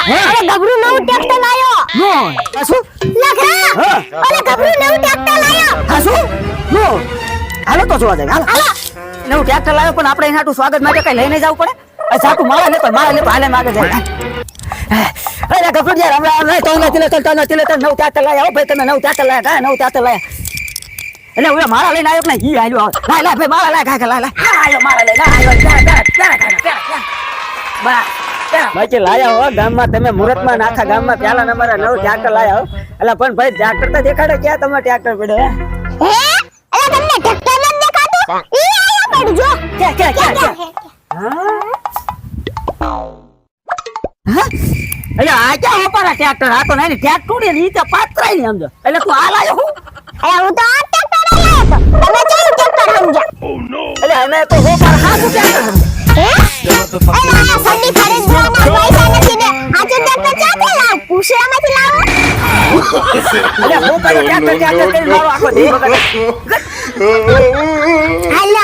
અરે ગબરું નવું ટ્રેક્ટર લાયો નો શું લખરા અરે ગબરું નવું ટ્રેક્ટર લાયો હાસુ નો હાલો તો જોવા જાય હાલો નવું ટ્રેક્ટર લાવ્યો પણ આપણે એના સ્વાગત માટે કઈ લઈને જવું પડે સાકુ મારા ને હાલે માગે જાય અરે ગફુર યાર હમણાં તો નવું ટ્રેક્ટર લાવ્યા ભાઈ તમે નવું ટ્રેક્ટર લાવ્યા નવું ટ્રેક્ટર લાવ્યા એટલે ઓલા મારા લઈને આવ્યો કે ઈ હાલ્યો લાય ભાઈ મારા લાય કાકા લાય આયો મારા લઈને બા બાકી લાયા હો ગામમાં તમે મુહૂર્તમાં આખા ગામમાં પહેલા નંબર નવું ટ્રેક્ટર લાયા હો એટલે પણ ભાઈ ટ્રેક્ટર તો દેખાડો ક્યાં તમારે ટ્રેક્ટર પડ્યો હે અરે તમને ટ્રેક્ટર ન દેખાતું ઈ આયો પડજો કે એટલે આ ક્યાં હોપારા ટ્રેક્ટર આ તો નહીં ટ્રેક્ટર ને ઈ તો પાત્રાય નહીં સમજો એટલે તું આ લાયો હું અરે હું તો આ ટ્રેક્ટર લાયો તો તમે કેવું ટ્રેક્ટર સમજ્યા એટલે અમે તો હોપારા હાથું ટ્રેક્ટર હે અરે આ સંડી ખરીદવાના પૈસા નથી ને આ ટ્રેક્ટર ક્યાંથી લાવ પૂછડામાંથી લાવો એટલે હોપારા ટ્રેક્ટર કરી લાવો આખો દે હાલો